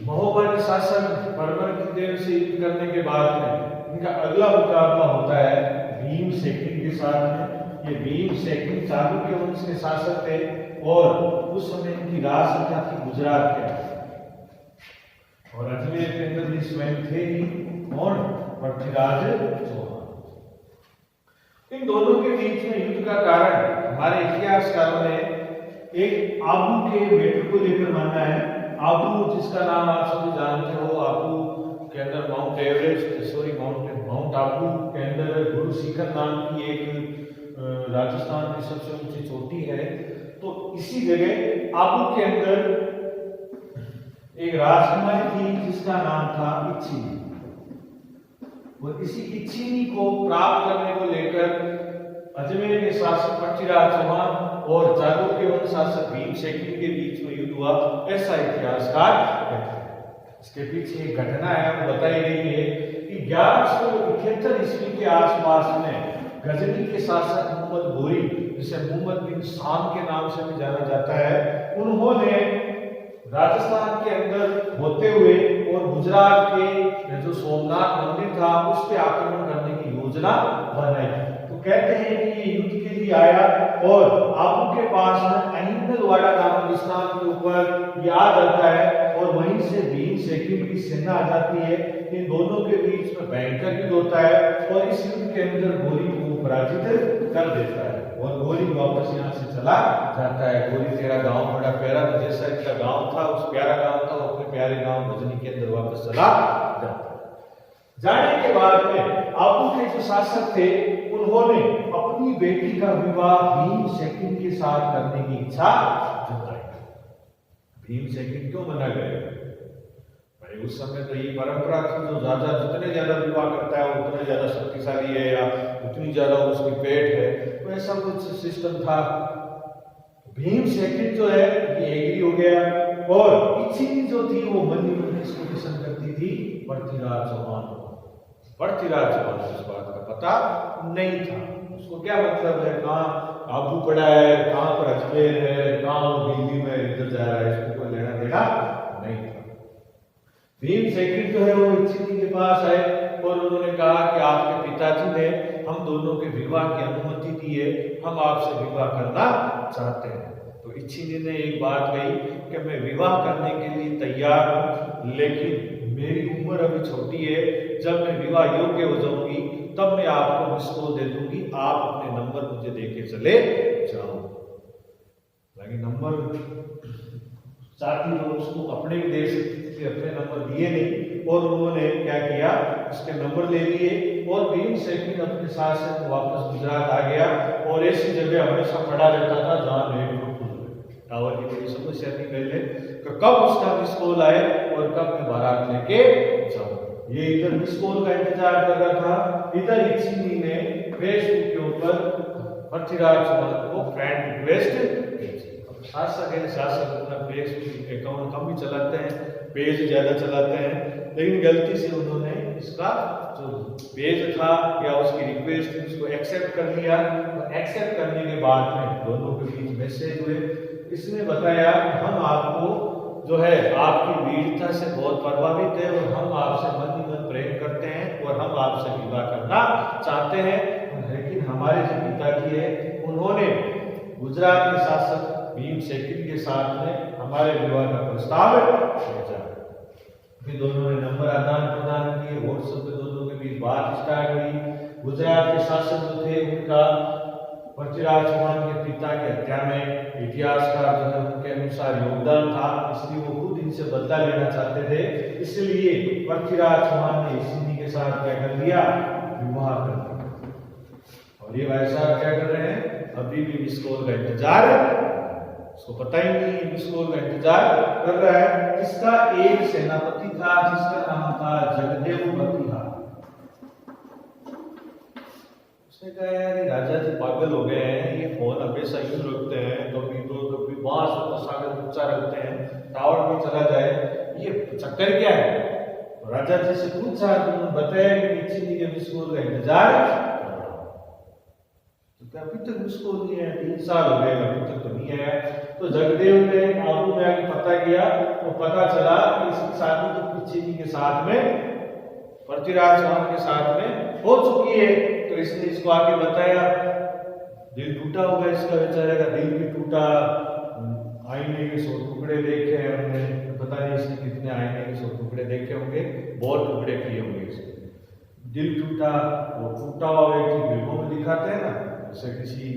महोबनी शासक परमर की देव से युद्ध करने के बाद में इनका अगला मुकाबला होता है भीम सेकिन के साथ में। ये भीम सेकिन चालुक्य वंश के शासक थे और उस समय इनकी राजसत्ता थी गुजरात के और अजमेर के अंदर स्वयं थे ही और पृथ्वीराज चौहान। इन दोनों के बीच में युद्ध का कारण हमारे इतिहासकारों ने एक आबू के बेटे को लेकर माना है। आबू जिसका नाम आप सभी जानते हो, आबू के अंदर माउंट एवरेस्ट माउंट आबू के अंदर गुरु शिखर नाम की एक राजस्थान की सबसे ऊंची चोटी है। तो इसी जगह आबू के अंदर एक राजकुमारी थी जिसका नाम था इच्छिनी और इसी इच्छिनी को प्राप्त करने को लेकर अजमेर के शासक पृथ्वीराज चौहान और चालुक्य वंश शासक भीम सेकिन के बीच में युद्ध हुआ, ऐसा इतिहासकार कहते हैं। इसके पीछे एक घटना है, वो बताई गई है कि 1178 ईस्वी के आसपास में गजनी के शासक मोहम्मद गोरी, जिसे मोहम्मद बिन शाम के नाम से भी जाना जाता है, उन्होंने राजस्थान के अंदर होते हुए और गुजरात के जो सोमनाथ मंदिर था उस पर आक्रमण करने की योजना बनाई। तो कहते हैं कि ये युद्ध के लिए आया और आबू के पास में अहिंदलवाड़ा नामक स्थान के ऊपर ये आ जाता है और वहीं से भीम सेकिन की सेना आ जाती है। इन दोनों के बीच में भयंकर युद्ध होता है और इस युद्ध के अंदर गोरी को पराजित कर देता है और गोरी वापस यहाँ से चला जाता है। गोरी तेरा गांव बड़ा प्यारा, जैसा इसका गांव था उस प्यारा गांव था, अपने प्यारे गांव गजनी के अंदर वापस चला जाता है। जाने के बाद में आबू के जो शासक थे उन्होंने अपनी बेटी का विवाह भीम सेकिन के साथ करने की इच्छा जताई। भीम सेकिन क्यों मना गए? भाई उस समय तो ये परंपरा थी, जो जितने ज्यादा विवाह करता है वो उतने ज्यादा शक्तिशाली है या उतनी ज्यादा उसकी पेट है, तो ऐसा कुछ सिस्टम था। भीम सेकिन जो है ये एग्री हो गया और इच्छिनी जो थी वो मन ही मन इसको पसंद करती थी पृथ्वीराज चौहान। पृथ्वीराज चौहान को इस बात का पता नहीं था, उसको क्या मतलब है कहाँ आबू पड़ा है, कहाँ पर अजमेर है, कहाँ दिल्ली में इधर जा रहा है, इसको कोई लेना देना नहीं था। भीम सेकिन जो है वो इच्छिनी के पास आए और उन्होंने कहा कि आपके पिताजी ने हम दोनों के विवाह की अनुमति दी है, हम आपसे विवाह करना चाहते हैं। तो इच्छिनी ने एक बात कही कि मैं विवाह करने के लिए तैयार हूँ, लेकिन मेरी उम्र अभी छोटी है, जब मैं विवाह योग्य हो जाऊंगी तब मैं आपको मिस कॉल दे दूंगी, आप अपने नंबर मुझे देके चले जाओ। लेकिन नंबर साथी लोग उसको अपने भी दे सकते थे, अपने नंबर दिए नहीं और उन्होंने क्या किया, उसके नंबर ले लिए और भीम सेकिन अपने साथ से वापस गुजरात आ गया और ऐसी जगह हमेशा खड़ा रहता था जहां नेट टावर की कोई समस्या थी पहले, तो कब उसका मिस कॉल आए और कब मैं बारात लेके जाऊं। ये इधर मिस कॉल का इंतजार कर रहा था, इधर इच्छिनी ने फेसबुक के ऊपर पृथ्वीराज चौहान को फ्रेंड रिक्वेस्ट भेजी। शासक है, शासक अपना फेसबुक अकाउंट कम ही चलाते हैं, पेज ज्यादा चलाते हैं, लेकिन गलती से उन्होंने इसका जो पेज था या उसकी रिक्वेस्ट उसको एक्सेप्ट कर लिया। तो एक्सेप्ट करने के बाद में दोनों के बीच मैसेज हुए। इसने बताया हम आपको जो है आपकी वीरता से बहुत प्रभावित है और हम आपसे मन ही मन प्रेम करते हैं और हम आपसे विवाह करना चाहते हैं, लेकिन हमारे जो पिताजी है उन्होंने गुजरात के शासक भीम सेकिन के साथ में हमारे विवाह का प्रस्ताव भेजा। फिर दोनों ने नंबर आदान प्रदान किए, व्हाट्सएप पे दोनों के बीच बात स्टार्ट हुई। गुजरात के शासक जो थे उनका पृथ्वीराज चौहान के पिता की हत्या में इतिहासकार जो है उनके अनुसार योगदान था, इसलिए वो खुद इनसे बदला लेना चाहते थे। इसलिए पृथ्वीराज चौहान ने इच्छिनी के साथ क्या कर दिया, विवाह कर दिया। और ये भाई साहब क्या कर रहे हैं, अभी भी मिस कॉल का इंतजार, उसको पता ही नहीं मिस कॉल का इंतजार कर रहा है। इसका एक सेनापति था जिसका नाम था जगदेव बतिहा। उसने कहा यार ये राजा जी पागल हो गए हैं, ये फोन हमेशा यूं रखते हैं, कभी तो कभी बांस तो सागर ऊंचा रखते हैं, टावर में चला जाए, ये चक्कर क्या है। तो राजा जी से पूछा, तुमने बताया कि इच्छिनी के मिस कॉल का इंतजार, तो अभी तक मिस कॉल नहीं है, 3 साल हो गए अभी तक तो नहीं आया। तो तो जगदेव ने आबू में आगे पता किया तो पता चला कि इसकी शादी तो पीछे जी के साथ में, पृथ्वीराज चौहान के साथ में हो चुकी है। तो इसने इसको आगे बताया, दिल टूटा होगा इसका, बेचारे का दिल भी टूटा। आईने के 100 टुकड़े देखे हैं हमने, पता नहीं इसने कितने आईने के 100 टुकड़े देखे होंगे, बहुत टुकड़े किए होंगे इसके। दिल टूटा, वो टूटा हुआ व्यक्ति फिल्मों में दिखाते हैं ना, जैसे किसी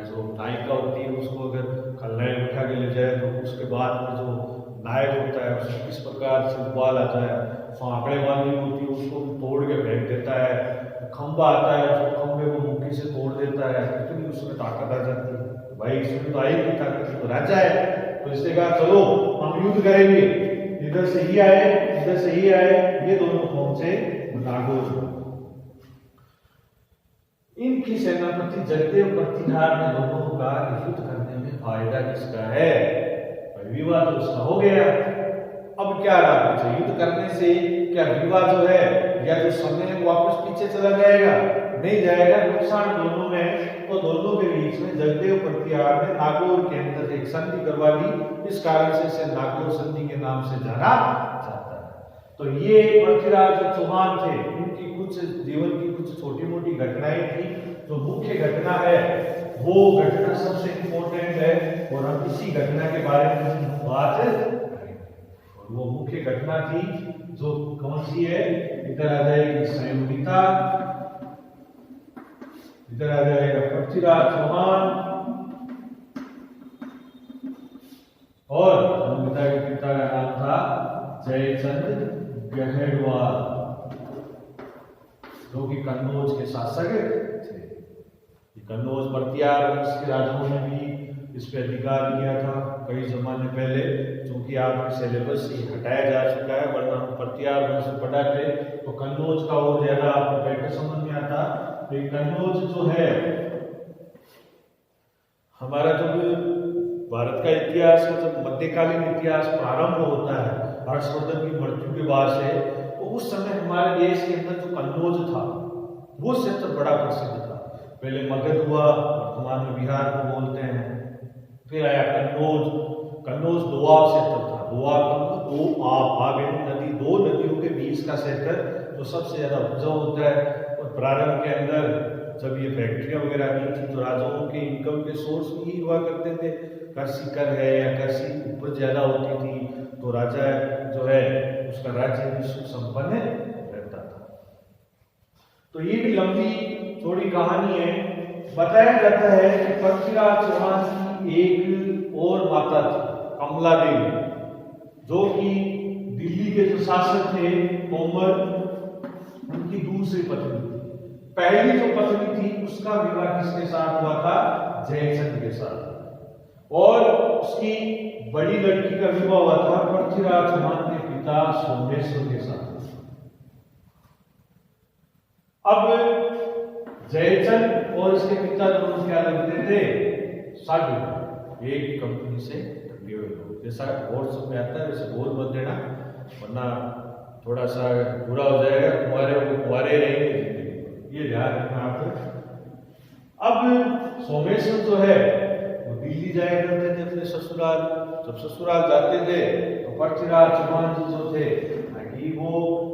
जो नायिका होती है उसको अगर खलनायक उठा के ले जाए तो उसके बाद में जो नायक होता है उसको किस प्रकार से उबाल आता है, आंकड़े वाली होती है उसको तोड़ के फेंक देता है, खंबा आता है उसको खंबे को मुक्की से तोड़ देता है, कितनी उसमें ताकत आ जाती है। तो भाई इसमें तो आई भी ताकत, तो राजा है, तो इसने कहा चलो हम युद्ध करेंगे, इधर से ही आए इधर से ही आए, ये दोनों पहुंचे नागौर। इनकी सेनापति जगदेव प्रतिहार ने दोनों को कहा कि युद्ध करने में फायदा किसका है, विवाह तो उसका हो गया, अब क्या रहा, युद्ध करने से क्या विवाह जो है या जो समय वापस पीछे चला जाएगा, नहीं जाएगा, नुकसान दोनों में। तो दोनों के बीच में जगदेव प्रतिहार ने नागौर के अंदर एक संधि करवा दी, इस कारण से इसे नागौर संधि के नाम से जाना जाता है। तो ये पृथ्वीराज चौहान थे, उनकी कुछ जीवन की कुछ छोटी मोटी घटनाएं थी। जो मुख्य घटना है वो घटना सबसे इंपॉर्टेंट है और हम इसी घटना के बारे में बात करेंगे। और वो मुख्य घटना थी जो कौन सी है, इधर आ जाएगी संयोगिता, इधर आ जाएगा पृथ्वीराज चौहान और संयोगिता के पिता का नाम था जयचंद गहरवाल, जो कि कन्नौज के शासक थे। कन्नौज प्रतिहार वंश के राजाओं ने भी इस पे अधिकार किया था कई जमाने पहले, क्योंकि आपके सिलेबस से हटाया जा चुका है, वरना हम प्रतिहार वंश पढ़ा थे तो कन्नौज का और ज्यादा आपको बेहतर समझ में आता। तो कन्नौज जो है हमारा, जब भारत का इतिहास मतलब मध्यकालीन इतिहास प्रारंभ होता है हर्षवर्धन की मृत्यु के बाद से, तो उस समय हमारे देश के अंदर जो कन्नौज था वो क्षेत्र बड़ा प्रसिद्ध था। पहले मगध हुआ, वर्तमान में बिहार को बोलते हैं, फिर आया कन्नौज। कन्नौज दोआब क्षेत्र था, दोआब दो आब नदी, दो नदियों के बीच का क्षेत्र जो सबसे ज्यादा उपजाऊ होता है। और प्रारंभ के अंदर जब ये फैक्ट्रियां वगैरह नहीं थी तो राजाओं के इनकम के सोर्स भी हुआ करते थे, कृषि कर है या कृषि उपज ज्यादा होती थी तो राजा जो है उसका राज्य भी सुख संपन्न रहता था। तो ये भी लंबी थोड़ी कहानी है। बताया जाता है कि पृथ्वीराज चौहान की एक और माता थी कमला देवी, जो कि दिल्ली के जो शासक थे तोमर, उनकी दूसरी पत्नी थी। पहली जो पत्नी थी उसका विवाह किसके साथ हुआ था, जयचंद के साथ, और उसकी बड़ी लड़की का विवाह हुआ था पृथ्वीराज चौहान के पिता सोमेश्वर के साथ। अब जयचंद और इसके पिता दोनों क्या लगते थे, साधु, एक कंपनी से टके हुए लोग। जैसा व्हाट्सएप में आता है वैसे बोल मत देना, वरना थोड़ा सा बुरा हो जाएगा, कुंवारे रहेंगे, ये ध्यान रखना आपको। अब सोमेश्वर जो है वो दिल्ली जाया करते थे अपने ससुराल। जब ससुराल जाते थे तो पृथ्वीराज चौहान जी जो थे, हालांकि वो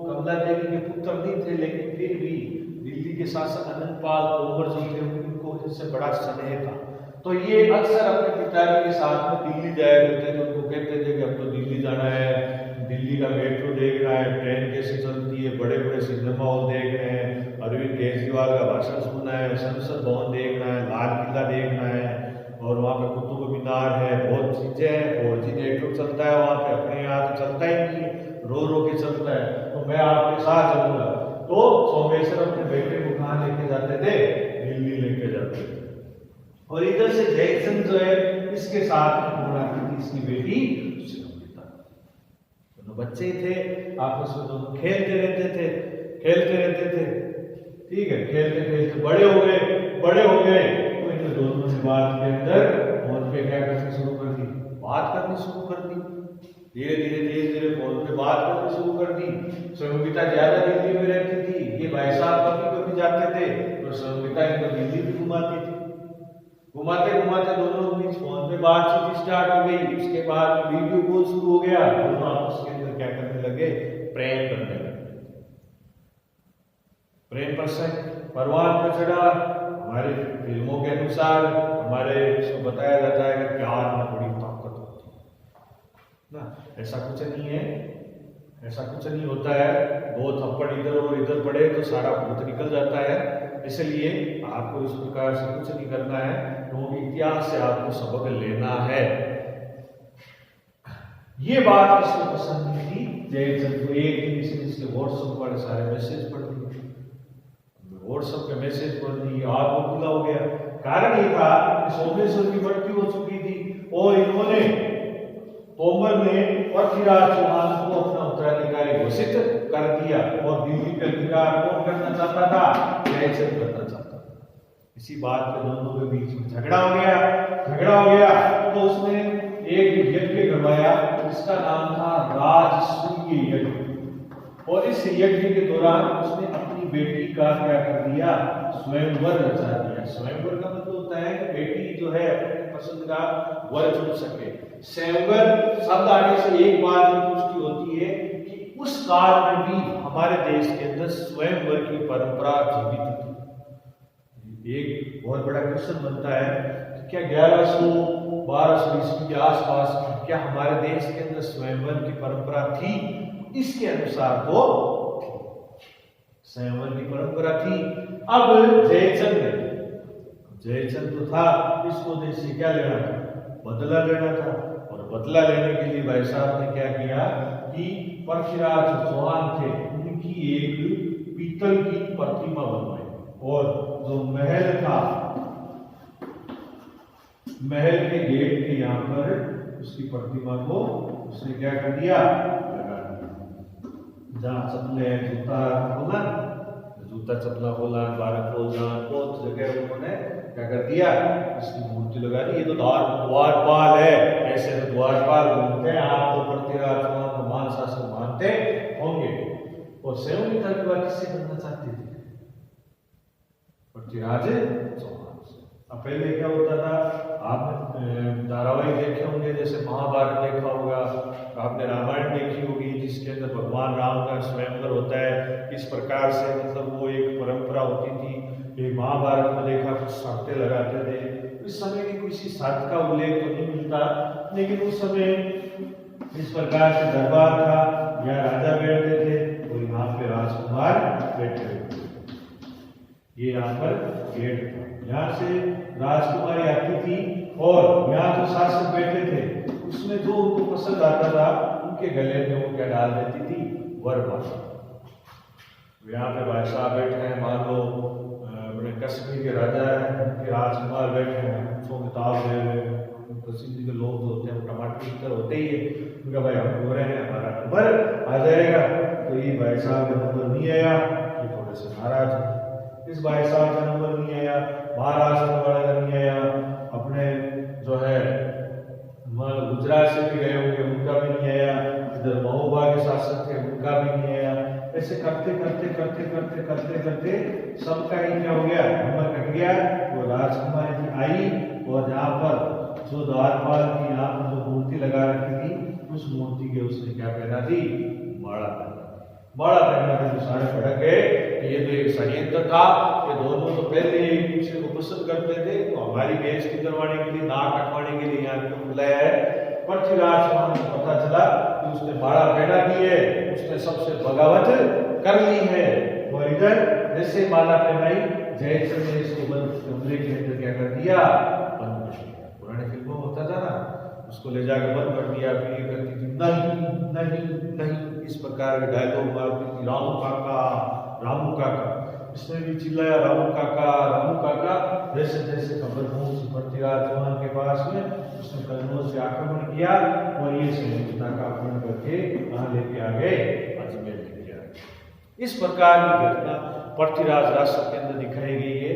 कमला देवी के पुत्र नहीं थे, लेकिन फिर भी दिल्ली के शासक अनंतपाल तोमर जो थे उनको इससे बड़ा स्नेह था। तो ये अक्सर अपने पिताजी के साथ में दिल्ली जाया करते थे। उनको कहते थे कि अब तो दिल्ली जाना है, दिल्ली का मेट्रो देखना है, ट्रेन कैसे चलती है, बड़े बड़े सिनेमा हॉल देखने हैं, अरविंद केजरीवाल का भाषण सुनना है, संसद भवन देखना है, लाल किला देखना है, और वहाँ पे कुतुब मीनार है, बहुत चीजें हैं, 4G नेटवर्क चलता है वहाँ पे, अपने यहाँ तो चलता ही नहीं है, रो रो के चलता है, तो मैं आपके साथ चलूंगा। तो सोमेश्वर अपने बेटे को कहाँ लेके जाते थे, दिल्ली लेके जाते थे। और इधर से जयचंद जो है इसके साथ में इसकी बेटी दोनों बच्चे ही थे, आपस में दोनों खेलते रहते थे। ठीक है, खेलते खेलते बड़े हो गए तो इन दोनों ने बात के अंदर फोन पे क्या करनी शुरू कर दी, बात करनी शुरू कर दी। धीरे धीरे फोन पे बात करनी शुरू कर दी। संयोगिता ज्यादा दिल्ली में रहती थी, ये भाई साहब कभी कभी जाते थे तो संयोगिता इनको दिल्ली भी घुमाती थी। घुमाते घुमाते दोनों के बीच फोन पे बातचीत स्टार्ट हो गई। उसके बाद वीडियो कॉल शुरू हो गया। दोनों आपस के अंदर क्या करने लगे, प्रेम करने लगे। प्रेम प्रसंग परवान पर चढ़ा। हमारे फिल्मों के अनुसार हमारे इसको बताया जाता है कि प्यार में बड़ी ताकत होती है ना, ऐसा कुछ नहीं है, ऐसा कुछ नहीं होता है। दो थप्पड़ इधर और इधर पड़े तो सारा भूत निकल जाता है। इसलिए आपको इस प्रकार से कुछ नहीं करना है, क्योंकि इतिहास से आपको सबक लेना है। ये बात इसको पसंद नहीं थी जयचंद को। एक दिन इसने व्हाट्सएप पर सारे मैसेज पढ़ दिए, व्हाट्सएप पे मैसेज पढ़ दी, आग को खुला हो गया। कारण ये था कि सोमेश्वर की मृत्यु हो चुकी थी और इन्होंने तोमर ने पृथ्वीराज चौहान को अपना उत्तराधिकारी घोषित कर दिया और दिल्ली का अधिकार कौन करना चाहता था, जयचंद करना चाहता था। इसी बात पे दोनों के बीच में झगड़ा हो गया। तो उसने एक यज्ञ करवाया, इसका नाम था राजसूय यज्ञ। और इस यज्ञ के दौरान उसने अपनी बेटी का क्या कर दिया, स्वयंवर रचा दिया। स्वयंवर का मतलब होता है कि बेटी जो है अपने पसंद का वर चुन सके। स्वयंवर शब्द आने से एक बात की पुष्टि होती है कि उस काल में भी हमारे देश के अंदर स्वयंवर की परंपरा जीवित थी। एक बहुत बड़ा क्वेश्चन बनता है कि क्या 1100-1200 ईस्वी के आसपास क्या हमारे देश के अंदर स्वयंवर की परंपरा थी? इसके अनुसार तो स्वयंवर की परंपरा थी। अब जयचंद तो था, इसको देश से क्या लेना था, बदला लेना था। और बदला लेने के लिए भाई साहब ने क्या किया कि पृथ्वीराज चौहान थे, उनकी एक पीतल की प्रतिमा बनवाई और जो महल था, महल के गेट के यहाँ पर उसकी प्रतिमा को उसने क्या कर दिया, जहाँ चप्पले जूता चप्पला खोला, बारह खोलना, बहुत जगह उन्होंने क्या कर दिया, इसकी मूर्ति लगा दी। ये तो द्वारपाल है, ऐसे तो द्वारपाल घूमते हैं। आप तो पृथ्वीराज चौहान को मान शासन मानते होंगे। और सेवन का विवाह किससे करना चाहते थे, पृथ्वीराज चौहान। अब पहले क्या होता था, आपने धारावाहिक देखे होंगे, जैसे महाभारत देखा होगा, आपने रामायण देखी होगी, जिसके अंदर भगवान राम का स्वयंवर होता है। इस प्रकार से मतलब वो एक परंपरा होती थी। ये महाभारत में देखा कुछ शर्तें लगाते थे। इस समय की किसी शर्त का उल्लेख तो नहीं मिलता, लेकिन उस समय इस प्रकार से दरबार था, यहाँ राजा बैठते थे और यहाँ पे राजकुमार बैठे थे। ये यहाँ पर गेट था, यहाँ से राजकुमारी आती थी और यहाँ जो शासक बैठे थे उसमें जो उनको पसंद आता था उनके गले में वो क्या डाल देती थी, वरमाला। यहाँ पे भाई साहब बैठे हैं, मान लो अपने कश्मीर के राजा हैं, उनके राजकुमार बैठे हैं, उनको किताब दे रहे हैं। कश्मीर के लोग जो होते हैं वो टमाटर की तरह होते ही है, उनका भाई हम हो रहे हैं, हमारा नंबर आ जाएगा। तो ये भाई साहब का नंबर नहीं आया, ये थोड़े से नाराज है। इस भाई साहब का नंबर नहीं आया, महाराष्ट्र वाले का नहीं आया, अपने जो है गुजरात से भी गए होंगे उनका भी नहीं आया, इधर महोबा के शासक थे उनका भी नहीं आया। ऐसे करते करते करते करते करते करते सबका ही क्या हो गया, नंबर कट गया। वो राजकुमारी जी आई और जहाँ पर जो द्वारपाल की यहाँ पर जो मूर्ति लगा रखी थी, उस मूर्ति के उसने क्या पहना थी, माला पहना था। जो सारे भड़क गए कि ये तो एक षड्यंत्र था, ये दोनों तो पहले एक दूसरे को पसंद करते थे, तो हमारी बेइज्जती करवाने के लिए, नाक कटवाने के लिए यहाँ क्यों बुलाया है। पृथ्वीराज चौहान को पता चला कि उसने माला पहना दी है, उसने सबसे बगावत कर ली है। और इधर जैसे माला पहनाई, जयचंद ने इसको बंद कमरे के अंदर क्या कर दिया, बंद कर दिया। पुराने फिल्मों में होता था ना, उसको ले जाकर बंद कर दिया। फिर ये कहती थी नहीं नहीं नहीं, इस प्रकार के डायलॉग मारती थी, रामू काका। इसने भी चिल्लाया रामू काका। जैसे जैसे खबर पहुंची पृथ्वीराज चौहान के पास में, उसने कन्नौज से आक्रमण किया और ये सैनिकता का अपहरण करके कहाँ लेके आ गए, अजमेर लेके आ गए। इस प्रकार की घटना पृथ्वीराज राष्ट्र के अंदर दिखाई गई है।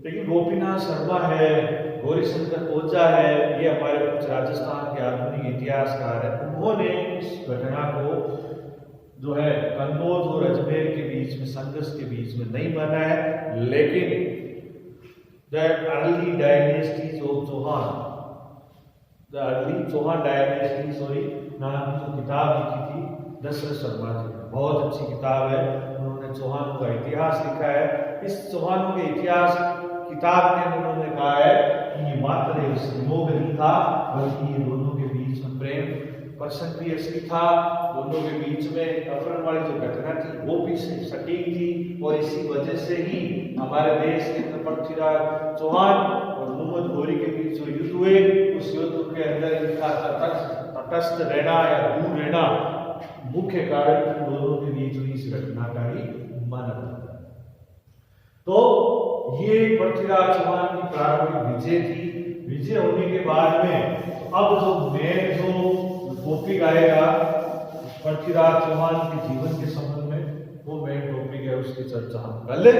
लेकिन गोपीनाथ शर्मा है, गौरीशंकर ओझा है, ये हमारे कुछ राजस्थान के आधुनिक इतिहासकार है, उन्होंने इस घटना को जो है कन्नौज और अजमेर के बीच में संघर्ष के बीच में नहीं माना है, लेकिन the early dynasties of Chauhan, the early Chauhan dynasty sorry नाम की जो किताब लिखी थी दशरथ शर्मा जी ने, बहुत अच्छी किताब है। उन्होंने चौहानों का इतिहास लिखा है। इस चौहानों के इतिहास किताब के अंदर उन्होंने कहा है कि ये मात्र एक संयोग नहीं था, बल्कि ये दोनों के बीच में प्रेम प्रसंग भी असली था। दोनों के बीच में अपहरण वाली जो घटना थी वो भी सटीक थी, और इसी वजह से ही हमारे देश के अंदर पृथ्वीराज चौहान और मोहम्मद घोरी के बीच जो युद्ध हुए, उस युद्ध के अंदर इनका तटस्थ रहना या दूर रहना मुख्य कारण दोनों के बीच हुई इस घटना का ही माना जाता है। तो ये पृथ्वीराज चौहान की प्रारंभिक विजय थी। विजय होने के बाद में अब जो मेन जो टॉपिक आएगा पृथ्वीराज चौहान के जीवन के संबंध में, वो मेन टॉपिक है, उसकी चर्चा हम कर ले।